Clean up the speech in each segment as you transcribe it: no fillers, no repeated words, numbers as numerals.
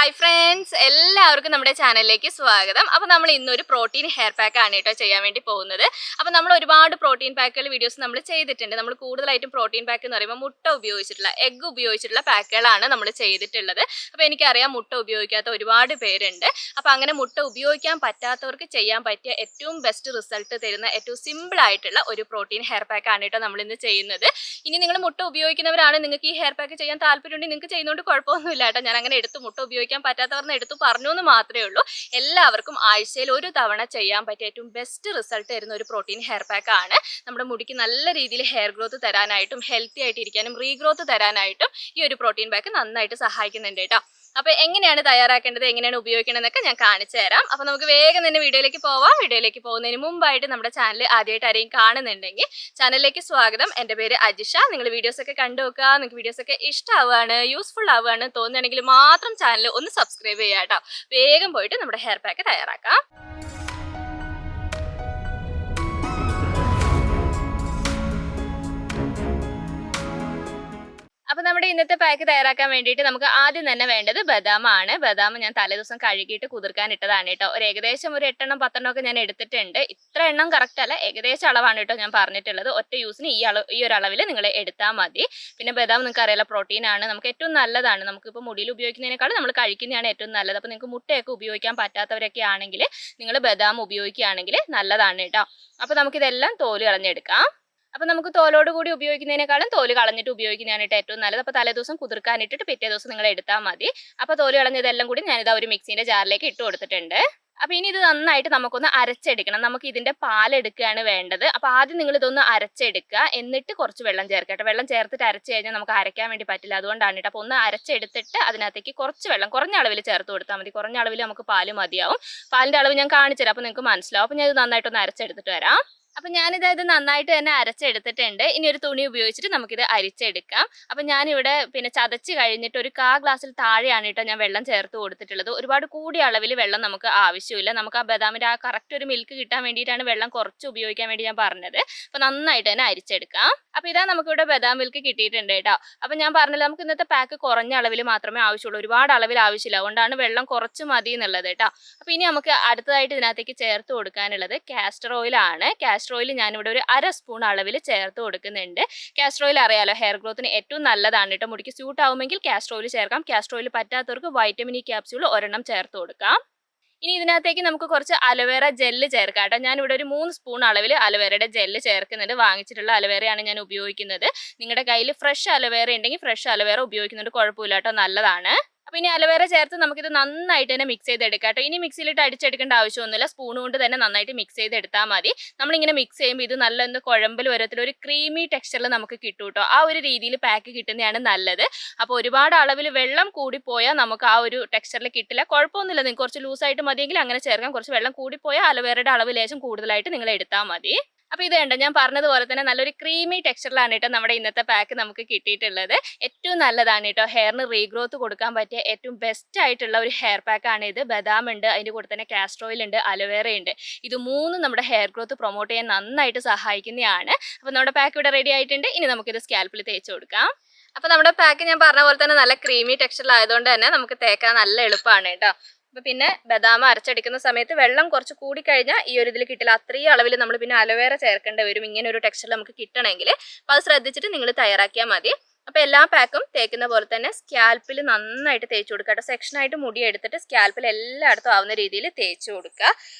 Hi friends, എല്ലാവർക്കും നമ്മുടെ ചാനലിലേക്ക് സ്വാഗതം. അപ്പോൾ നമ്മൾ ഇന്നൊരു പ്രോട്ടീൻ ഹെയർ പാക്ക് ആണ് കേട്ടോ ചെയ്യാൻ വേണ്ടി പോകുന്നത്. അപ്പോൾ നമ്മൾ ഒരുപാട് പ്രോട്ടീൻ പാക്കുകൾ വീഡിയോസ് നമ്മൾ ചെയ്തിട്ടുണ്ട്. നമ്മൾ കൂടുതലായിട്ടും പ്രോട്ടീൻ പാക്ക് എന്ന് പറയുമ്പോൾ മുട്ട ഉപയോഗിച്ചിട്ടുള്ള എഗ്ഗ് ഉപയോഗിച്ചിട്ടുള്ള പാക്കുകളാണ് നമ്മൾ ചെയ്തിട്ടുള്ളത്. അപ്പോൾ എനിക്കറിയാം മുട്ട ഉപയോഗിക്കാത്ത ഒരുപാട് പേരുണ്ട്. അപ്പോൾ അങ്ങനെ മുട്ട ഉപയോഗിക്കാൻ പറ്റാത്തവർക്ക് ചെയ്യാൻ പറ്റിയ ഏറ്റവും ബെസ്റ്റ് റിസൾട്ട് തരുന്ന ഏറ്റവും സിമ്പിൾ ആയിട്ടുള്ള ഒരു പ്രോട്ടീൻ ഹെയർ പാക്ക് ആണ് കേട്ടോ നമ്മൾ ഇന്ന് ചെയ്യുന്നത്. ഇനി നിങ്ങൾ മുട്ട ഉപയോഗിക്കുന്നവരാണ്, നിങ്ങൾക്ക് ഈ ഹെയർ പാക്ക് ചെയ്യാൻ താല്പര്യമുണ്ടെങ്കിൽ നിങ്ങൾക്ക് ചെയ്യുന്നതുകൊണ്ട് കുഴപ്പമൊന്നുമില്ല കേട്ടോ. ഞാൻ അങ്ങനെ മുട്ട ഉപയോഗിക്കാൻ പറ്റാത്തവർക്ക് എടുത്തു പറഞ്ഞു എന്ന് മാത്രമേ ഉള്ളൂ. എല്ലാവർക്കും ആഴ്ചയിൽ ഒരു തവണ ചെയ്യാൻ പറ്റിയ ഏറ്റവും ബെസ്റ്റ് റിസൾട്ട് തരുന്ന ഒരു പ്രോട്ടീൻ ഹെയർ പാക്ക് ആണ്. നമ്മുടെ മുടിക്ക് നല്ല രീതിയിൽ ഹെയർ ഗ്രോത്ത് തരാനായിട്ടും ഹെൽത്തി ആയിട്ട് ഇരിക്കാനും റീഗ്രോത്ത് തരാനായിട്ടും ഈ ഒരു പ്രോട്ടീൻ പാക്ക് നന്നായിട്ട് സഹായിക്കുന്നുണ്ട് കേട്ടോ. അപ്പോൾ എങ്ങനെയാണ് തയ്യാറാക്കേണ്ടത്, എങ്ങനെയാണ് ഉപയോഗിക്കേണ്ടതെന്നൊക്കെ ഞാൻ കാണിച്ചു തരാം. അപ്പോൾ നമുക്ക് വേഗം തന്നെ വീഡിയോയിലേക്ക് പോവാം. വീഡിയോയിലേക്ക് പോകുന്നതിന് മുമ്പായിട്ട് നമ്മുടെ ചാനൽ ആദ്യമായിട്ട് ആരെയും കാണുന്നുണ്ടെങ്കിൽ ചാനലിലേക്ക് സ്വാഗതം. എൻ്റെ പേര് അജിഷ. നിങ്ങൾ വീഡിയോസൊക്കെ കണ്ടു നോക്കുക. നിങ്ങൾക്ക് വീഡിയോസൊക്കെ ഇഷ്ടമാവുകയാണ്, യൂസ്ഫുൾ ആവുകയാണ് തോന്നുകയാണെങ്കിൽ മാത്രം ചാനൽ ഒന്ന് സബ്സ്ക്രൈബ് ചെയ്യാം കേട്ടോ. വേഗം പോയിട്ട് നമ്മുടെ ഹെയർ പാക്ക് തയ്യാറാക്കാം. അപ്പോൾ നമ്മുടെ ഇന്നത്തെ പാക്ക് തയ്യാറാക്കാൻ വേണ്ടിയിട്ട് നമുക്ക് ആദ്യം തന്നെ വേണ്ടത് ബദാമാണ്. ബദാം ഞാൻ തലേദിവസം കഴുകിയിട്ട് കുതിർക്കാൻ ഇട്ടതാണ് കേട്ടോ. ഏകദേശം ഒരു 8 എണ്ണം 10 എണ്ണം ഒക്കെ ഞാൻ എടുത്തിട്ടുണ്ട്. ഇത്ര എണ്ണം കറക്റ്റ് അല്ല, ഏകദേശം അളവാണ് കേട്ടോ ഞാൻ പറഞ്ഞിട്ടുള്ളത്. ഒറ്റ യൂസിന് ഈ ഒരു അളവിൽ നിങ്ങൾ എടുത്താൽ മതി. പിന്നെ ബദാം നിങ്ങൾക്ക് അറിയാലോ, പ്രോട്ടീൻ ആണ്, നമുക്ക് ഏറ്റവും നല്ലതാണ്. നമുക്കിപ്പോൾ മുടിയിൽ ഉപയോഗിക്കുന്നതിനേക്കാൾ നമ്മൾ കഴിക്കുന്നതാണ് ഏറ്റവും നല്ലത്. അപ്പോൾ നിങ്ങൾക്ക് മുട്ടയൊക്കെ ഉപയോഗിക്കാൻ പറ്റാത്തവരൊക്കെ ആണെങ്കിൽ നിങ്ങൾ ബദാം ഉപയോഗിക്കുകയാണെങ്കിൽ നല്ലതാണ് കേട്ടോ. അപ്പോൾ നമുക്കിതെല്ലാം തോല് കളഞ്ഞെടുക്കാം. അപ്പോൾ നമുക്ക് തോലോട് കൂടി ഉപയോഗിക്കുന്നതിനേക്കാളും തോല് കളഞ്ഞിട്ട് ഉപയോഗിക്കുന്നതാണ് ഏറ്റവും നല്ലത്. അപ്പോൾ തലേദിവസം കുതിർക്കാനിട്ടിട്ട് പിറ്റേ ദിവസം നിങ്ങൾ എടുത്താൽ മതി. അപ്പോൾ തോല് കളഞ്ഞതെല്ലാം കൂടി ഞാനിതാ ഒരു മിക്സിൻ്റെ ജാറിലേക്ക് ഇട്ട് കൊടുത്തിട്ടുണ്ട്. അപ്പോൾ ഇനി ഇത് നന്നായിട്ട് നമുക്കൊന്ന് അരച്ചെടുക്കണം. നമുക്ക് ഇതിൻ്റെ പാലെടുക്കുകയാണ് വേണ്ടത്. അപ്പോൾ ആദ്യം നിങ്ങൾ ഇതൊന്ന് അരച്ചെടുക്കുക, എന്നിട്ട് കുറച്ച് വെള്ളം ചേർക്കട്ടെ. വെള്ളം ചേർത്തിട്ട് അരച്ച് കഴിഞ്ഞാൽ നമുക്ക് അരയ്ക്കാൻ വേണ്ടി പറ്റില്ല, അതുകൊണ്ടാണ് കേട്ടോ. അപ്പോൾ ഒന്ന് അരച്ചെടുത്തിട്ട് അതിനകത്തേക്ക് കുറച്ച് വെള്ളം കുറഞ്ഞ അളവിൽ ചേർത്ത് കൊടുത്താൽ മതി. കുറഞ്ഞ അളവിൽ നമുക്ക് പാല് മതിയാവും. പാലിൻ്റെ അളവ് ഞാൻ കാണിച്ചു തരാം, അപ്പോൾ നിങ്ങൾക്ക് മനസ്സിലാവും. അപ്പോൾ ഞാൻ ഇത് നന്നായിട്ടൊന്ന് അരച്ചെടുത്തിട്ട് വരാം. അപ്പം ഞാനിത് നന്നായിട്ട് തന്നെ അരച്ചെടുത്തിട്ടുണ്ട്. ഇനി ഒരു തുണി ഉപയോഗിച്ചിട്ട് നമുക്കിത് അരിച്ചെടുക്കാം. അപ്പം ഞാനിവിടെ പിന്നെ ചതച്ച് കഴിഞ്ഞിട്ട് ഒരു 1/4 ഗ്ലാസ്സിൽ താഴെയാണ് കേട്ടോ ഞാൻ വെള്ളം ചേർത്ത് കൊടുത്തിട്ടുള്ളത്. ഒരുപാട് കൂടിയ അളവിൽ വെള്ളം നമുക്ക് ആവശ്യമില്ല. നമുക്ക് ആ ബദാമിൻ്റെ ആ കറക്റ്റ് ഒരു മിൽക്ക് കിട്ടാൻ വേണ്ടിയിട്ടാണ് വെള്ളം കുറച്ച് ഉപയോഗിക്കാൻ വേണ്ടി ഞാൻ പറഞ്ഞത്. അപ്പോൾ നന്നായിട്ട് തന്നെ അരിച്ചെടുക്കാം. അപ്പോൾ ഇതാ നമുക്കിവിടെ ബദാം മിൽക്ക് കിട്ടിയിട്ടുണ്ട് കേട്ടോ. അപ്പം ഞാൻ പറഞ്ഞല്ലോ, നമുക്ക് ഇന്നത്തെ പാക്ക് കുറഞ്ഞ അളവിൽ മാത്രമേ ആവശ്യമുള്ളൂ, ഒരുപാട് അളവിൽ ആവശ്യമില്ല. അതുകൊണ്ടാണ് വെള്ളം കുറച്ച് മതി എന്നുള്ളത് കേട്ടോ. അപ്പോൾ ഇനി നമുക്ക് അടുത്തതായിട്ട് ഇതിനകത്തേക്ക് ചേർത്ത് കൊടുക്കാനുള്ളത് കാസ്റ്റർ ഓയിലാണ്. കാസ്റ്റർ ഓയിൽ ഞാനിവിടെ ഒരു 1/2 സ്പൂൺ അളവിൽ ചേർത്ത് കൊടുക്കുന്നുണ്ട്. കാസ്റ്റർ ഓയിൽ അറിയാലോ, ഹെയർ ഗ്രോത്തിന് ഏറ്റവും നല്ലതാണ് കേട്ടോ. മുടിക്ക് സ്യൂട്ട് ആവുമെങ്കിൽ കാസ്റ്റർ ഓയിൽ ചേർക്കാം. കാസ്റ്റർ ഓയിൽ പറ്റാത്തവർക്ക് വൈറ്റമിൻ ഇ ക്യാപ്സ്യൂൾ ഒരെണ്ണം ചേർത്ത് കൊടുക്കാം. ഇനി ഇതിനകത്തേക്ക് നമുക്ക് കുറച്ച് അലോവേറ ജെല്ല് ചേർക്കാം കേട്ടോ. ഞാനിവിടെ ഒരു 3 സ്പൂൺ അളവിൽ അലോവേറയുടെ ജെല്ല് ചേർക്കുന്നുണ്ട്. വാങ്ങിച്ചിട്ടുള്ള അലോവേറയാണ് ഞാൻ ഉപയോഗിക്കുന്നത്. നിങ്ങളുടെ കയ്യിൽ ഫ്രഷ് അലോവേറ ഉണ്ടെങ്കിൽ ഫ്രഷ് അലോവേറ ഉപയോഗിക്കുന്നുണ്ട്, കുഴപ്പമില്ല കേട്ടോ, നല്ലതാണ്. അപ്പോൾ ഇനി അലോവേറ ചേർത്ത് നമുക്കിത് നന്നായിട്ട് തന്നെ മിക്സ് ചെയ്തെടുക്കാം കേട്ടോ. ഇനി മിക്സിയിലിട്ട് അടിച്ചെടുക്കേണ്ട ആവശ്യമൊന്നുമില്ല, സ്പൂൺ കൊണ്ട് തന്നെ നന്നായിട്ട് മിക്സ് ചെയ്തെടുത്താൽ മതി. നമ്മളിങ്ങനെ മിക്സ് ചെയ്യുമ്പോൾ ഇത് നല്ല ഒന്ന് കുഴമ്പൽ വരത്തിൽ ഒരു ക്രീമി ടെക്സ്ചറിൽ നമുക്ക് കിട്ടും കേട്ടോ. ആ ഒരു രീതിയിൽ പാക്ക് കിട്ടുന്നതാണ് നല്ലത്. അപ്പോൾ ഒരുപാട് അളവിൽ വെള്ളം കൂടിപ്പോയാൽ നമുക്ക് ആ ഒരു ടെക്സ്ചറിൽ കിട്ടില്ല. കുഴപ്പമൊന്നുമില്ല, നിങ്ങൾക്ക് കുറച്ച് ലൂസായിട്ട് മതിയെങ്കിൽ അങ്ങനെ ചേർക്കാം. കുറച്ച് വെള്ളം കൂടിപ്പോയാൽ അലോവേറയുടെ അളവ് ലേശം കൂടുതലായിട്ട് നിങ്ങൾ എടുത്താൽ മതി. അപ്പോൾ ഇത് കണ്ടോ, ഞാൻ പറഞ്ഞതുപോലെ തന്നെ നല്ലൊരു ക്രീമി ടെക്സ്ചറിലാണ് കേട്ടോ നമ്മുടെ ഇന്നത്തെ പാക്ക് നമുക്ക് കിട്ടിയിട്ടുള്ളത്. ഏറ്റവും നല്ലതാണ് കേട്ടോ, ഹെയറിന് റീഗ്രോത്ത് കൊടുക്കാൻ പറ്റിയ ഏറ്റവും ബെസ്റ്റ് ആയിട്ടുള്ള ഒരു ഹെയർ പാക്കാണ് ഇത്. ബദാം ഉണ്ട്, അതിൻ്റെ കൂടെ തന്നെ കാസ്റ്റർ ഓയിൽ ഉണ്ട്, അലോവേറ ഉണ്ട്. ഇത് മൂന്നും നമ്മുടെ ഹെയർ ഗ്രോത്ത് പ്രൊമോട്ട് ചെയ്യാൻ നന്നായിട്ട് സഹായിക്കുന്നതാണ്. അപ്പോൾ നമ്മുടെ പാക്ക് ഇവിടെ റെഡി ആയിട്ടുണ്ട്. ഇനി നമുക്കിത് സ്കാൽപ്പിൽ തേച്ച് കൊടുക്കാം. അപ്പോൾ നമ്മുടെ പാക്ക് ഞാൻ പറഞ്ഞ പോലെ തന്നെ നല്ല ക്രീമി ടെക്സ്ചറിലായതുകൊണ്ട് തന്നെ നമുക്ക് തേക്കാൻ നല്ല എളുപ്പമാണ് കേട്ടോ. അപ്പോൾ പിന്നെ ബദാം അരച്ചെടുക്കുന്ന സമയത്ത് വെള്ളം കുറച്ച് കൂടിക്കഴിഞ്ഞാൽ ഈ ഒരു ഇതിൽ കിട്ടില്ല. അത്രയും അളവിൽ നമ്മൾ പിന്നെ അലോവേറ ചേർക്കേണ്ടി വരും ഇങ്ങനെ ഒരു ടെക്സ്ചറിൽ നമുക്ക് കിട്ടണമെങ്കിൽ. അപ്പോൾ അത് ശ്രദ്ധിച്ചിട്ട് നിങ്ങൾ തയ്യാറാക്കിയാൽ മതി. അപ്പോൾ എല്ലാ പാക്കും തേക്കുന്ന പോലെ തന്നെ സ്കാൽപ്പിൽ നന്നായിട്ട് തേച്ച് കൊടുക്കുക കേട്ടോ. സെക്ഷനായിട്ട് മുടി എടുത്തിട്ട് സ്കാൽപ്പിൽ എല്ലായിടത്തും ആവുന്ന രീതിയിൽ തേച്ച് കൊടുക്കുക.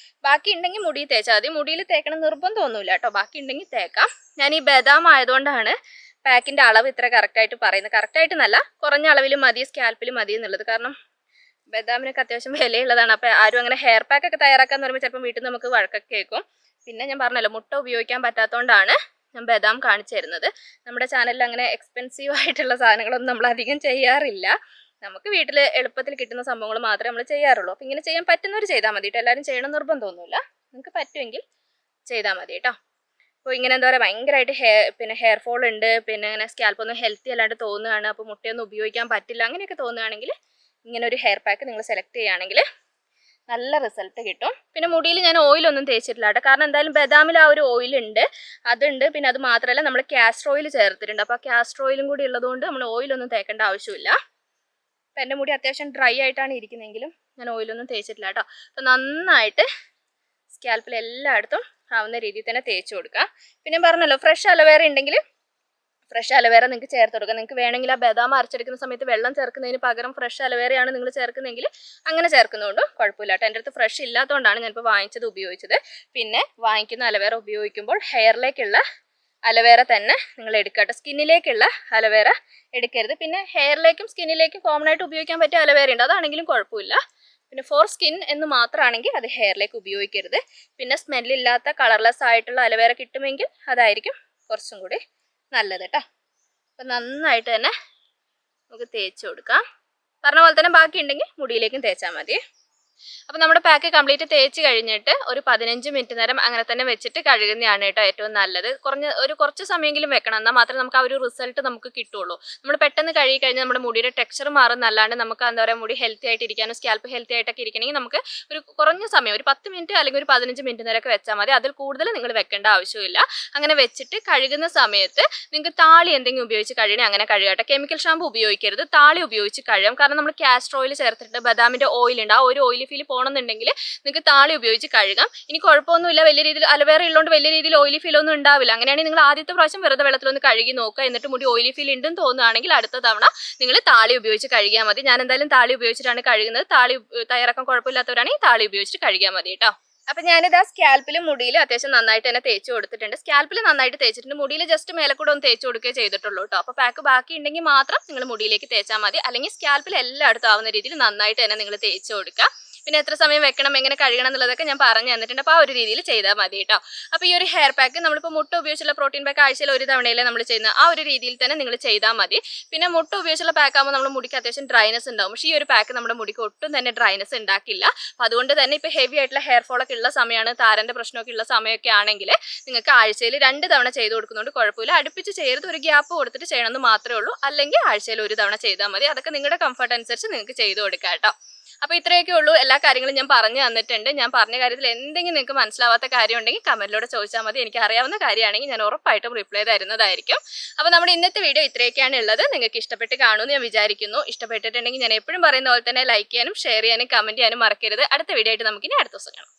ബാക്കി ഉണ്ടെങ്കിൽ മുടി തേച്ചാൽ മതി, മുടിയിൽ തേക്കണം നിർബന്ധമൊന്നുമില്ല കേട്ടോ. ബാക്കി ഉണ്ടെങ്കിൽ തേക്കാം. ഞാൻ ഈ ബദാം ആയതുകൊണ്ടാണ് പാക്കിൻ്റെ അളവ് ഇത്ര കറക്റ്റായിട്ട് പറയുന്നത്. കറക്റ്റായിട്ട് നല്ല കുറഞ്ഞ അളവിൽ മതി, സ്കാൽപ്പിൽ മതി എന്നുള്ളത്. കാരണം ബദാമിനൊക്കെ അത്യാവശ്യം വിലയുള്ളതാണ്. അപ്പോൾ ആരും അങ്ങനെ ഹെയർ പാക്കൊക്കെ തയ്യാറാക്കാന്ന് പറയുമ്പോൾ ചിലപ്പോൾ വീട്ടിൽ നിന്ന് നമുക്ക് വഴക്കൊക്കെ കേൾക്കും. പിന്നെ ഞാൻ പറഞ്ഞല്ലോ, മുട്ട ഉപയോഗിക്കാൻ പറ്റാത്തതുകൊണ്ടാണ് ഞാൻ ബദാം കാണിച്ചു തരുന്നത്. നമ്മുടെ ചാനലിൽ അങ്ങനെ എക്സ്പെൻസീവ് ആയിട്ടുള്ള സാധനങ്ങളൊന്നും നമ്മൾ അധികം ചെയ്യാറില്ല. നമുക്ക് വീട്ടിൽ എളുപ്പത്തിൽ കിട്ടുന്ന സംഭവങ്ങൾ മാത്രമേ നമ്മൾ ചെയ്യാറുള്ളൂ. അപ്പോൾ ഇങ്ങനെ ചെയ്യാൻ പറ്റുന്നവർ ചെയ്താൽ മതി കേട്ടോ. എല്ലാവരും ചെയ്യണം നിർബന്ധമൊന്നുമില്ല, നിങ്ങൾക്ക് പറ്റുമെങ്കിൽ ചെയ്താൽ മതി കേട്ടോ. അപ്പോൾ ഇങ്ങനെ എന്താ പറയുക, ഭയങ്കരമായിട്ട് ഹെയർ ഫോൾ ഉണ്ട്, പിന്നെ ഇങ്ങനെ സ്കാൽപ്പൊന്നും ഹെൽത്തി അല്ലാണ്ട് തോന്നുകയാണ്, അപ്പോൾ മുട്ടയൊന്നും ഉപയോഗിക്കാൻ പറ്റില്ല, അങ്ങനെയൊക്കെ തോന്നുകയാണെങ്കിൽ ഇങ്ങനെ ഒരു ഹെയർ പാക്ക് നിങ്ങൾ സെലക്ട് ചെയ്യുകയാണെങ്കിൽ നല്ല റിസൾട്ട് കിട്ടും. പിന്നെ മുടിയിൽ ഞാൻ ഓയിലൊന്നും തേച്ചിട്ടില്ല കേട്ടോ, കാരണം എന്തായാലും ബദാമിൽ ആ ഒരു ഓയിലുണ്ട്, അതുണ്ട്. പിന്നെ അത് മാത്രമല്ല നമ്മൾ കാസ്റ്റർ ഓയിൽ ചേർത്തിട്ടുണ്ട്. അപ്പോൾ ആ കാസ്റ്റർ ഓയിലും കൂടി ഉള്ളതുകൊണ്ട് നമ്മൾ ഓയിലൊന്നും തേക്കേണ്ട ആവശ്യമില്ല. അപ്പം എൻ്റെ മുടി അത്യാവശ്യം ഡ്രൈ ആയിട്ടാണ് ഇരിക്കുന്നതെങ്കിലും ഞാൻ ഓയിലൊന്നും തേച്ചിട്ടില്ല കേട്ടോ. അപ്പം നന്നായിട്ട് സ്കാൽപ്പിൽ എല്ലായിടത്തും ആവുന്ന രീതിയിൽ തന്നെ തേച്ച് കൊടുക്കുക. പിന്നെ പറഞ്ഞല്ലോ ഫ്രഷ് അലോവേറ ഉണ്ടെങ്കിൽ ഫ്രഷ് അലോവേറ നിങ്ങൾക്ക് ചേർത്ത് കൊടുക്കുക. നിങ്ങൾക്ക് വേണമെങ്കിൽ ആ ബദാം അരച്ചെടുക്കുന്ന സമയത്ത് വെള്ളം ചേർക്കുന്നതിന് പകരം ഫ്രഷ് അലോവേറയാണ് നിങ്ങൾ ചേർക്കുന്നതെങ്കിൽ അങ്ങനെ ചേർക്കുന്നതുകൊണ്ടും കുഴപ്പമില്ല കേട്ടോ. എൻ്റെ അടുത്ത് ഫ്രഷ് ഇല്ലാത്തതുകൊണ്ടാണ് ഞാനിപ്പോൾ വാങ്ങിച്ചത് ഉപയോഗിച്ചത്. പിന്നെ വാങ്ങിക്കുന്ന അലോവേറ ഉപയോഗിക്കുമ്പോൾ ഹെയറിലേക്കുള്ള അലോവേറ തന്നെ നിങ്ങൾ എടുക്കുക കേട്ടോ. സ്കിന്നിലേക്കുള്ള അലോവേറ എടുക്കരുത്. പിന്നെ ഹെയറിലേക്കും സ്കിന്നിലേക്കും കോമൺ ആയിട്ട് ഉപയോഗിക്കാൻ പറ്റിയ അലോവേറ ഉണ്ട്, അതാണെങ്കിലും കുഴപ്പമില്ല. പിന്നെ ഫോർ സ്കിൻ എന്ന് മാത്രമാണെങ്കിൽ അത് ഹെയറിലേക്ക് ഉപയോഗിക്കരുത്. പിന്നെ സ്മെല്ലില്ലാത്ത കളർലെസ് ആയിട്ടുള്ള അലോവേറ കിട്ടുമെങ്കിൽ അതായിരിക്കും കുറച്ചും കൂടി നല്ലത് കേട്ടോ. അപ്പം നന്നായിട്ട് തന്നെ നമുക്ക് തേച്ച് കൊടുക്കാം. പറഞ്ഞ പോലെ തന്നെ ബാക്കി ഉണ്ടെങ്കിൽ മുടിയിലേക്കും തേച്ചാൽ മതി. അപ്പം നമ്മുടെ പാക്ക് കംപ്ലീറ്റ് തേച്ച് കഴിഞ്ഞിട്ട് ഒരു 15 മിനിറ്റ് നേരം അങ്ങനെ തന്നെ വെച്ചിട്ട് കഴുകുന്നതാണ് കേട്ടോ ഏറ്റവും നല്ലത്. കുറച്ച് സമയമെങ്കിലും വെക്കണം, എന്നാൽ മാത്രമേ നമുക്ക് ആ ഒരു റിസൾട്ട് നമുക്ക് കിട്ടുള്ളൂ. നമ്മൾ പെട്ടെന്ന് കഴുകി കഴിഞ്ഞാൽ നമ്മുടെ മുടിയുടെ ടെക്സ്ചർ മാറുന്നല്ലാണ്ട് നമുക്ക് എന്താ പറയുക മുടി ഹെൽത്തി ആയിട്ട് ഇരിക്കാനും സ്കാൽപ്പ് ഹെൽത്തി ആയിട്ടൊക്കെ ഇരിക്കണമെങ്കിൽ നമുക്ക് ഒരു കുറഞ്ഞ സമയം ഒരു 10 മിനിറ്റ് അല്ലെങ്കിൽ ഒരു 15 മിനിറ്റ് നേരമൊക്കെ വെച്ചാൽ മതി. അതിൽ കൂടുതൽ നിങ്ങൾ വെക്കേണ്ട ആവശ്യമില്ല. അങ്ങനെ വെച്ചിട്ട് കഴുകുന്ന സമയത്ത് നിങ്ങൾക്ക് താളി എന്തെങ്കിലും ഉപയോഗിച്ച് കഴുകണേ അങ്ങനെ കഴുകട്ടെ. കെമിക്കൽ ഷാമ്പു ഉപയോഗിക്കരുത്, താളി ഉപയോഗിച്ച് കഴുകാം. കാരണം നമ്മൾ കാസ്റ്റർ ഓയിൽ ചേർത്തിട്ട് ബദാമിൻ്റെ ഓയിൽ ഉണ്ട്, ആ ഒരു ഓയിൽ ഫീൽ പോകണമെന്നുണ്ടെങ്കിൽ നിങ്ങൾക്ക് താളി ഉപയോഗിച്ച് കഴുകാം. ഇനി കുഴപ്പമൊന്നുമില്ല, വലിയ രീതിയിൽ അലോവേറ ഉള്ളതുകൊണ്ട് വലിയ രീതിയിൽ ഓയിലി ഫീൽ ഒന്നും ഉണ്ടാവില്ല. അങ്ങനെയാണെങ്കിൽ നിങ്ങൾ ആദ്യത്തെ പ്രാവശ്യം വെറുതെ വെള്ളത്തിലൊന്ന് കഴുകി നോക്കുക. എന്നിട്ട് മുടി ഓയിലി ഫീൽ ഉണ്ടെന്ന് തോന്നുകയാണെങ്കിൽ അടുത്ത തവണ നിങ്ങൾ താളി ഉപയോഗിച്ച് കഴുകിയാൽ മതി. ഞാൻ എന്തായാലും താളി ഉപയോഗിച്ചിട്ടാണ് കഴുകുന്നത്. താളി തയ്യാറാക്കാൻ കുഴപ്പമില്ലാത്തവരാണെങ്കിൽ താളി ഉപയോഗിച്ചിട്ട് കഴുകിയാൽ മതി കേട്ടോ. അപ്പം ഞാനിത് ആ സ്കാൽപ്പിലും മുടിയിലും അത്യാവശ്യം നന്നായിട്ട് തന്നെ തേച്ച് കൊടുത്തിട്ടുണ്ട്. സ്കാൽപ്പിൽ നന്നായിട്ട് തേച്ചിട്ടുണ്ട്, മുടിയിൽ ജസ്റ്റ് മേലക്കൂടെ ഒന്ന് തേച്ച് കൊടുക്കുകയെ ചെയ്തിട്ടുള്ളൂ കേട്ടോ. അപ്പോൾ പാക്ക് ബാക്കി ഉണ്ടെങ്കിൽ മാത്രം നിങ്ങൾ മുടിയിലേക്ക് തേച്ചാൽ മതി. അല്ലെങ്കിൽ സ്കാൽപ്പിൽ എല്ലായിടത്തും ആവുന്ന രീതിയിൽ നന്നായിട്ട് തന്നെ നിങ്ങൾ തേച്ച് കൊടുക്കുക. പിന്നെ എത്ര സമയം വെക്കണം, എങ്ങനെ കഴുകണം എന്നുള്ളതൊക്കെ ഞാൻ പറഞ്ഞു തന്നിട്ടുണ്ട്. അപ്പോൾ ആ ഒരു രീതിയിൽ ചെയ്താൽ മതി കേട്ടോ. അപ്പോൾ ഈ ഒരു ഹെയർ പാക്ക് നമ്മളിപ്പോൾ മുട്ട ഉപയോഗിച്ചുള്ള പ്രോട്ടീൻ പാക്ക് ആഴ്ചയിൽ ഒരു തവണയല്ലേ നമ്മൾ ചെയ്യുന്നത്, ആ ഒരു രീതിയിൽ തന്നെ നിങ്ങൾ ചെയ്താൽ മതി. പിന്നെ മുട്ട ഉപയോഗിച്ചുള്ള പാക്ക് ആകുമ്പോൾ നമ്മുടെ മുടിക്ക് അത്യാവശ്യം ഡ്രൈനസ് ഉണ്ടാവും. പക്ഷേ ഈ ഒരു പാക്ക് നമ്മുടെ മുടിക്ക് ഒട്ടും തന്നെ ഡ്രൈനസ് ഉണ്ടാക്കില്ല. അപ്പോൾ അതുകൊണ്ട് തന്നെ ഇപ്പോൾ ഹെവി ആയിട്ടുള്ള ഹെയർ ഫോളൊക്കെ ഉള്ള സമയമാണ്, താരൻ്റെ പ്രശ്നമൊക്കെ ഉള്ള സമയമൊക്കെ ആണെങ്കിൽ നിങ്ങൾക്ക് ആഴ്ചയിൽ 2 തവണ ചെയ്ത് കൊടുക്കുന്നതുകൊണ്ട് കുഴപ്പമില്ല. അടുപ്പിച്ച് ചെയ്ത് ഒരു ഗ്യാപ്പ് കൊടുത്തിട്ട് ചെയ്യണമെന്ന് മാത്രമേ ഉള്ളൂ. അല്ലെങ്കിൽ ആഴ്ചയിൽ 1 തവണ ചെയ്താൽ മതി. അതൊക്കെ നിങ്ങളുടെ കംഫർട്ട് അനുസരിച്ച് നിങ്ങൾക്ക് ചെയ്ത് കൊടുക്കാം കേട്ടോ. അപ്പോൾ ഇത്രയൊക്കെ ഉള്ളൂ. എല്ലാ കാര്യങ്ങളും ഞാൻ പറഞ്ഞു തന്നിട്ടുണ്ട്. ഞാൻ പറഞ്ഞ കാര്യത്തിൽ എന്തെങ്കിലും നിങ്ങൾക്ക് മനസ്സിലാവാത്ത കാര്യം ഉണ്ടെങ്കിൽ കമൻറ്റിലൂടെ ചോദിച്ചാൽ മതി. എനിക്ക് അറിയാവുന്ന കാര്യമാണെങ്കിൽ ഞാൻ ഉറപ്പായിട്ടും റിപ്ലൈ തരുന്നതായിരിക്കും. അപ്പോൾ നമ്മുടെ ഇന്നത്തെ വീഡിയോ ഇത്രയൊക്കെയാണ് ഉള്ളത്. നിങ്ങൾക്ക് ഇഷ്ടപ്പെട്ട് കാണുമെന്ന് ഞാൻ വിചാരിക്കുന്നു. ഇഷ്ടപ്പെട്ടിട്ടുണ്ടെങ്കിൽ ഞാൻ എപ്പോഴും പറയുന്ന പോലെ തന്നെ ലൈക്ക് ചെയ്യാനും ഷെയർ ചെയ്യാനും കമൻറ്റ് ചെയ്യാനും മറക്കരുത്. അടുത്ത വീഡിയോ ആയിട്ട് നമുക്കിനി അടുത്ത ദിവസം കാണാം.